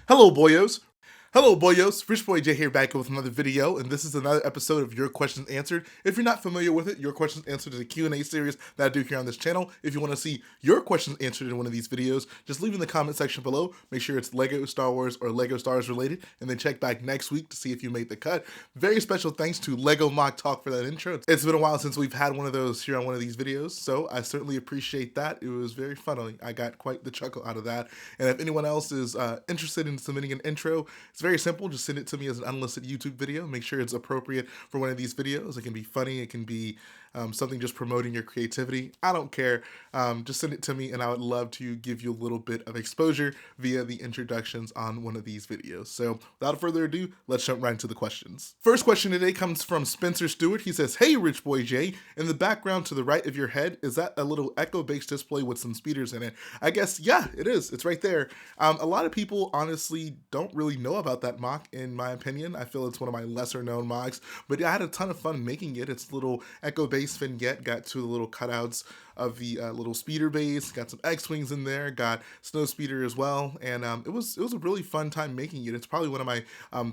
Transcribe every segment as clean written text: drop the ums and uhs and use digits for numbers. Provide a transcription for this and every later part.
Hello, boyos. Hello, boyos. Rich Boy J here back with another video, and this is another episode of Your Questions Answered. If you're not familiar with it, Your Questions Answered is a Q&A series that I do here on this channel. If you want to see your questions answered in one of these videos, just leave in the comment section below. Make sure it's Lego, Star Wars, or Lego Stars related, and then check back next week to see if you made the cut. Very special thanks to LEGO MOC Talk for that intro. It's been a while since we've had one of those here on one of these videos, so I certainly appreciate that. It was very funny. I got quite the chuckle out of that. And if anyone else is interested in submitting an intro, it's very simple. Just send it to me as an unlisted YouTube video. Make sure it's appropriate for one of these videos. It can be funny. It can be something just promoting your creativity. I don't care. Just send it to me and I would love to give you a little bit of exposure via the introductions on one of these videos. So without further ado, let's jump right into the questions. First question today comes from Spencer Stewart. He says, "Hey, Rich Boy J, in the background to the right of your head, is that a little echo-based display with some speeders in it?" I guess, yeah, it is. It's right there. A lot of people honestly don't really know about that MOC, in my opinion. I feel it's one of my lesser known MOCs, but I had a ton of fun making it. It's a little echo-based vignette, got two little cutouts of the little speeder base, got some X-Wings in there, got Snow Speeder as well, and it was a really fun time making it. It's probably one of my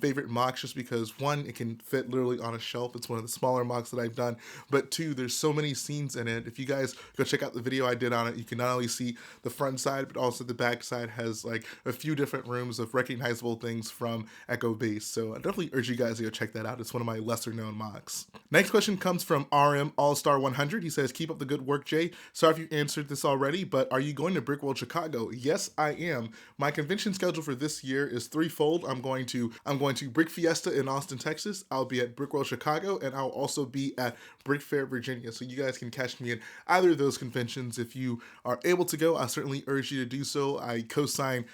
favorite MOCs just because, one, it can fit literally on a shelf. It's one of the smaller MOCs that I've done, but two, there's so many scenes in it. If you guys go check out the video I did on it, you can not only see the front side, but also the back side has like a few different rooms of recognizable things from Echo Base. So I definitely urge you guys to go check that out. It's one of my lesser known MOCs. Next question comes from RM All-Star 100. He says, "Keep up the good work, Jay. Sorry if you answered this already, but are you going to Brickworld Chicago?" Yes, I am. My convention schedule for this year is threefold. I'm going to Brick Fiesta in Austin, Texas. I'll be at Brickworld Chicago, and I'll also be at Brick Fair, Virginia. So you guys can catch me at either of those conventions. If you are able to go, I certainly urge you to do so. I co-sign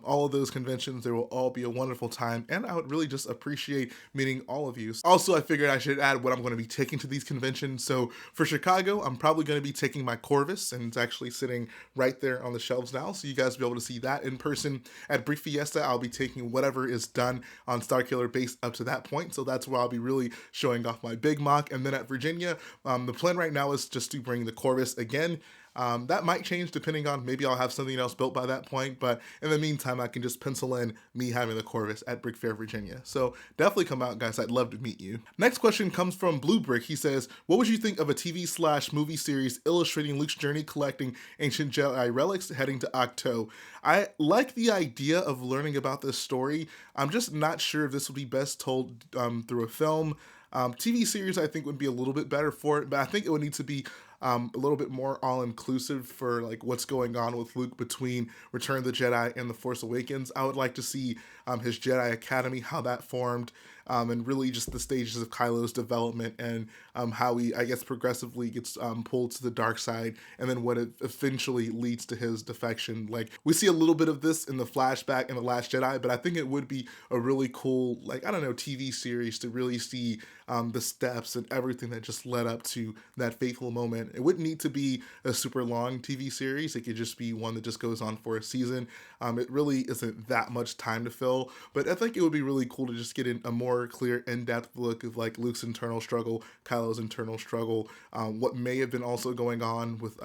all of those conventions. There will all be a wonderful time, and I would really just appreciate meeting all of you. Also, I figured I should add what I'm going to be taking to these conventions. So for Chicago, I'm probably going to be taking my Corvus, and it's actually sitting right there on the shelves now, so you guys will be able to see that in person. At Brick Fiesta, I'll be taking whatever is done on Starkiller Base up to that point, so that's where I'll be really showing off my big MOC. And then at Virginia, the plan right now is just to bring the Corvus again. That might change depending on, maybe I'll have something else built by that point, but in the meantime, I can just pencil in me having the Corvus at Brick Fair, Virginia. So definitely come out, guys. I'd love to meet you. Next question comes from Blue Brick. He says, "What would you think of a TV/movie series illustrating Luke's journey collecting ancient Jedi relics heading to Octo?" I like the idea of learning about this story. I'm just not sure if this would be best told through a film. TV series, I think, would be a little bit better for it, but I think it would need to be a little bit more all-inclusive for like what's going on with Luke between Return of the Jedi and The Force Awakens. I would like to see his Jedi Academy, how that formed, and really just the stages of Kylo's development and how he, I guess, progressively gets pulled to the dark side, and then what it eventually leads to his defection. Like, we see a little bit of this in the flashback in The Last Jedi, but I think it would be a really cool, like, I don't know, TV series to really see the steps and everything that just led up to that fateful moment. It wouldn't need to be a super long TV series. It could just be one that just goes on for a season. It really isn't that much time to fill, but I think it would be really cool to just get in a more clear, in-depth look of like Luke's internal struggle, Kylo's internal struggle, what may have been also going on with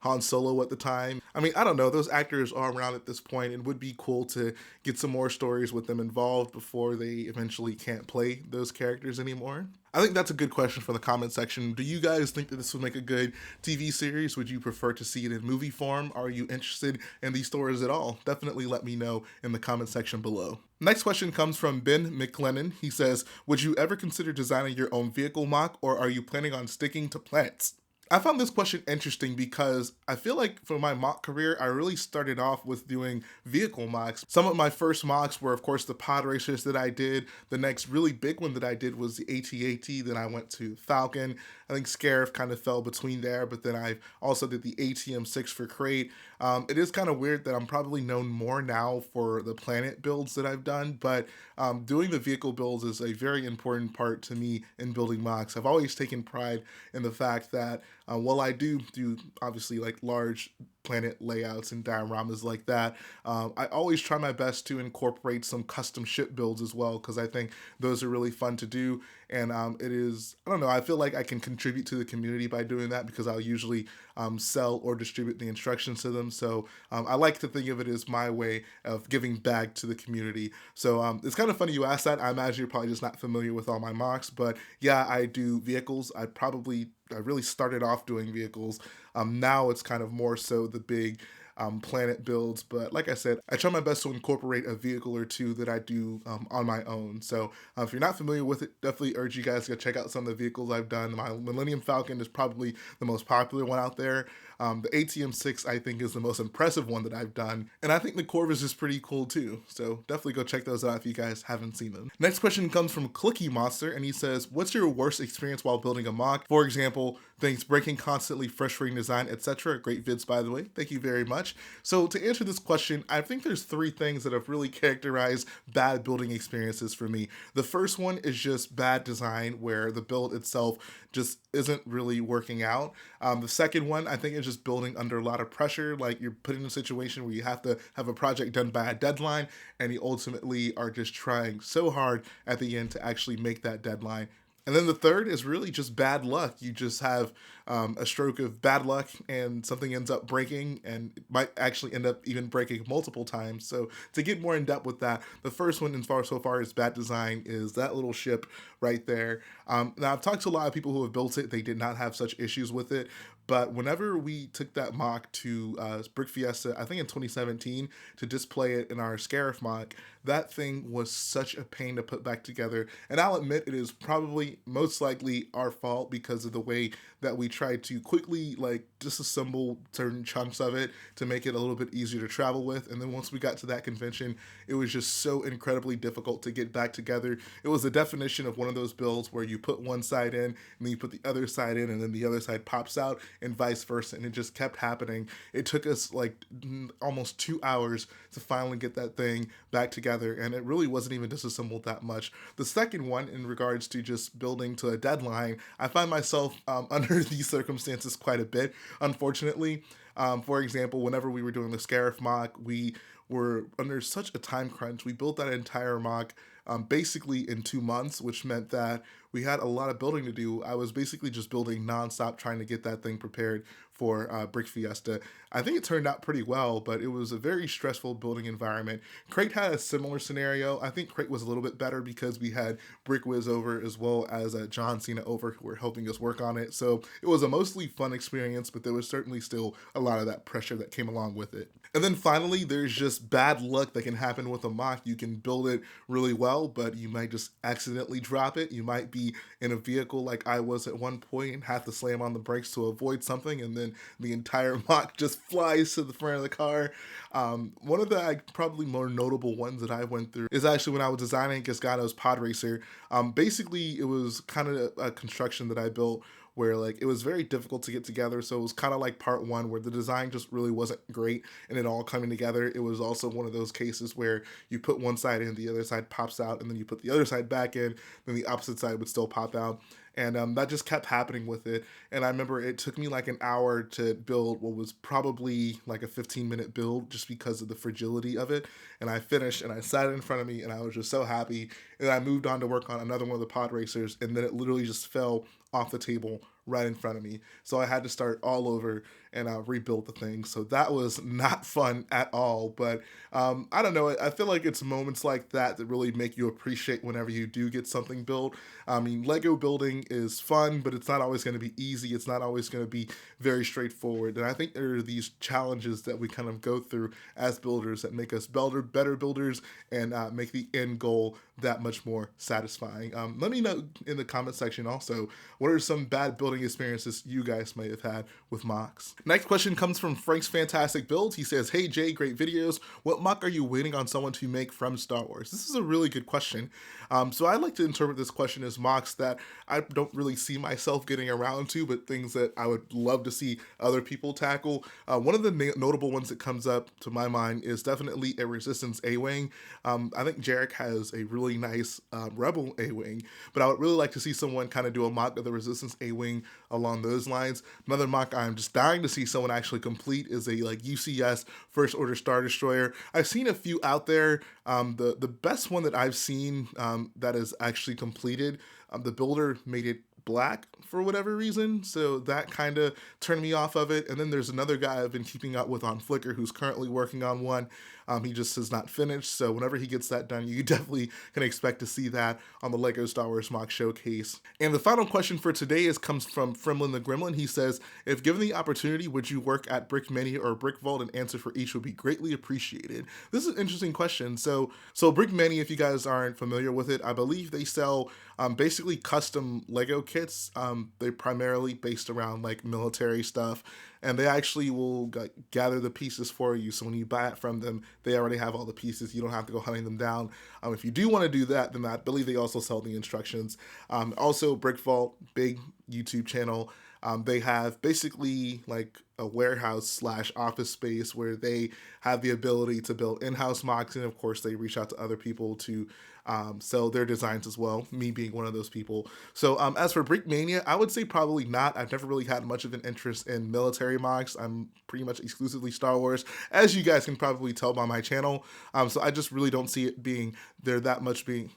Han Solo at the time. I mean, I don't know, those actors are around at this point. It would be cool to get some more stories with them involved before they eventually can't play those characters anymore. I think that's a good question for the comment section. Do you guys think that this would make a good TV series? Would you prefer to see it in movie form? Are you interested in these stories at all? Definitely let me know in the comment section below. Next question comes from Ben McLennan. He says, "Would you ever consider designing your own vehicle MOC, or are you planning on sticking to plants?" I found this question interesting because I feel like for my MOC career, I really started off with doing vehicle MOCs. Some of my first MOCs were, of course, the pod racers that I did. The next really big one that I did was the AT-AT. Then I went to Falcon. I think Scarif kind of fell between there, but then I also did the ATM-6 for Crate. It is kind of weird that I'm probably known more now for the planet builds that I've done, but doing the vehicle builds is a very important part to me in building MOCs. I've always taken pride in the fact that while I do obviously like large planet layouts and dioramas like that. I always try my best to incorporate some custom ship builds as well, because I think those are really fun to do. And it is, I don't know, I feel like I can contribute to the community by doing that, because I'll usually sell or distribute the instructions to them. So I like to think of it as my way of giving back to the community. So it's kind of funny you asked that. I imagine you're probably just not familiar with all my mocks, but yeah, I do vehicles. I really started off doing vehicles. Now it's kind of more so the big planet builds. But like I said, I try my best to incorporate a vehicle or two that I do on my own. So if you're not familiar with it, definitely urge you guys to go check out some of the vehicles I've done. My Millennium Falcon is probably the most popular one out there. The ATM-6 I think is the most impressive one that I've done. And I think the Corvus is pretty cool too. So definitely go check those out if you guys haven't seen them. Next question comes from Clicky Monster, and he says, what's your worst experience while building a mock? For example, things breaking constantly, frustrating design, etc. Great vids, by the way. Thank you very much. So to answer this question, I think there's three things that have really characterized bad building experiences for me. The first one is just bad design, where the build itself just isn't really working out. The second one, I think, is just building under a lot of pressure. Like, you're put in a situation where you have to have a project done by a deadline, and you ultimately are just trying so hard at the end to actually make that deadline. And then the third is really just bad luck. You just have a stroke of bad luck and something ends up breaking, and it might actually end up even breaking multiple times. So to get more in depth with that, the first one so far as bad design is that little ship right there. Now I've talked to a lot of people who have built it. They did not have such issues with it. But whenever we took that mock to Brick Fiesta, I think in 2017, to display it in our Scarif mock, that thing was such a pain to put back together. And I'll admit it is probably most likely our fault, because of the way that we tried to quickly disassemble certain chunks of it to make it a little bit easier to travel with. And then once we got to that convention, it was just so incredibly difficult to get back together. It was the definition of one of those builds where you put one side in and then you put the other side in, and then the other side pops out, and vice versa. And it just kept happening. It took us almost 2 hours to finally get that thing back together, and it really wasn't even disassembled that much. The second one, in regards to just building to a deadline, I find myself under these circumstances quite a bit, unfortunately. For example, whenever we were doing the Scarif mock, we were under such a time crunch. We built that entire mock basically in 2 months, which meant that we had a lot of building to do. I was basically just building nonstop, trying to get that thing prepared for Brick Fiesta. I think it turned out pretty well, but it was a very stressful building environment. Crate had a similar scenario. I think Crate was a little bit better because we had Brick Wiz over, as well as John Cena over, who were helping us work on it. So it was a mostly fun experience, but there was certainly still a lot of that pressure that came along with it. And then finally, there's just bad luck that can happen with a mock. You can build it really well, but you might just accidentally drop it. You might be in a vehicle like I was at one point and have to slam on the brakes to avoid something, and then the entire mock just flies to the front of the car. One of the probably more notable ones that I went through is actually when I was designing Gasgano's Pod Racer. Basically, it was kind of a construction that I built where it was very difficult to get together. So it was kind of like part one, where the design just really wasn't great and it all coming together. It was also one of those cases where you put one side in, the other side pops out, and then you put the other side back in, then the opposite side would still pop out. And that just kept happening with it. And I remember it took me an hour to build what was probably a 15-minute build, just because of the fragility of it. And I finished, and I sat it in front of me, and I was just so happy. And I moved on to work on another one of the pod racers, and then it literally just fell off the table right in front of me. So I had to start all over and rebuild the thing. So that was not fun at all. But I don't know. I feel like it's moments like that that really make you appreciate whenever you do get something built. I mean, Lego building is fun, but it's not always going to be easy. It's not always going to be very straightforward. And I think there are these challenges that we kind of go through as builders that make us better builders, and make the end goal that much more satisfying. Let me know in the comment section also, what are some bad building experiences you guys may have had with mocks? Next question comes from Frank's Fantastic Builds. He says, hey Jay, great videos. What mock are you waiting on someone to make from Star Wars? This is a really good question. So I like to interpret this question as mocks that I don't really see myself getting around to, but things that I would love to see other people tackle. One of the notable ones that comes up to my mind is definitely a Resistance A-Wing. I think Jarek has a really really nice Rebel A-Wing, but I would really like to see someone kind of do a mock of the Resistance A-Wing along those lines. Another mock I'm just dying to see someone actually complete is a like UCS First Order Star Destroyer. I've seen a few out there. The best one that I've seen that is actually completed, the builder made it black for whatever reason, so that kind of turned me off of it. And then there's another guy I've been keeping up with on Flickr who's currently working on one. He just has not finished, so whenever he gets that done, you definitely can expect to see that on the LEGO Star Wars Mock Showcase. And the final question for today comes from Fremlin the Gremlin. He says, if given the opportunity, would you work at Brick Mania or Brick Vault? An answer for each would be greatly appreciated. This is an interesting question. So Brick Mania, if you guys aren't familiar with it, I believe they sell basically custom Lego kits. They're primarily based around like military stuff, and they actually will gather the pieces for you. So when you buy it from them, they already have all the pieces. You don't have to go hunting them down. If you do want to do that, then I believe they also sell the instructions. Also, Brick Vault, big YouTube channel. They have basically like a warehouse / office space where they have the ability to build in-house mocks, and of course they reach out to other people to sell their designs as well, me being one of those people. So as for Brick Mania, I would say probably not. I've never really had much of an interest in military mocks. I'm pretty much exclusively Star Wars, as you guys can probably tell by my channel. So I just really don't see it being there that much being...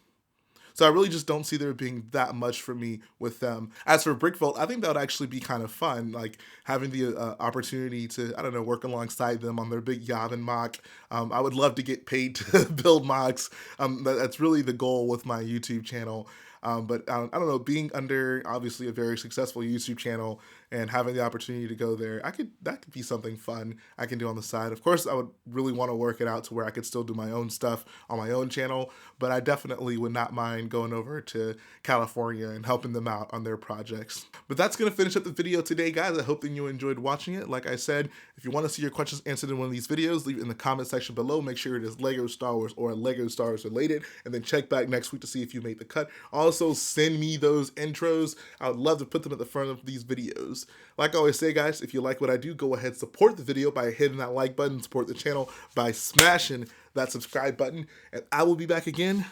So I really just don't see there being that much for me with them. As for Brick Vault, I think that would actually be kind of fun, like having the opportunity to, I don't know, work alongside them on their big Yavin mock. I would love to get paid to build mocks. That's really the goal with my YouTube channel. But I don't know, being under obviously a very successful YouTube channel and having the opportunity to go there, that could be something fun I can do on the side. Of course, I would really want to work it out to where I could still do my own stuff on my own channel, but I definitely would not mind going over to California and helping them out on their projects. But that's going to finish up the video today, guys. I hope that you enjoyed watching it. Like I said, if you want to see your questions answered in one of these videos, leave it in the comment section below. Make sure it is LEGO Star Wars or LEGO Star Wars related, and then check back next week to see if you made the cut. Also, send me those intros. I would love to put them at the front of these videos. Like I always say, guys, if you like what I do, go ahead, support the video by hitting that like button, support the channel by smashing that subscribe button, and I will be back again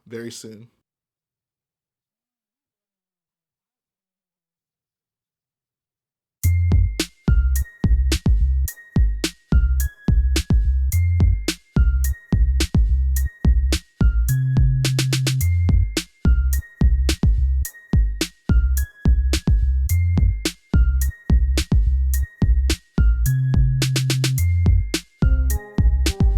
very soon.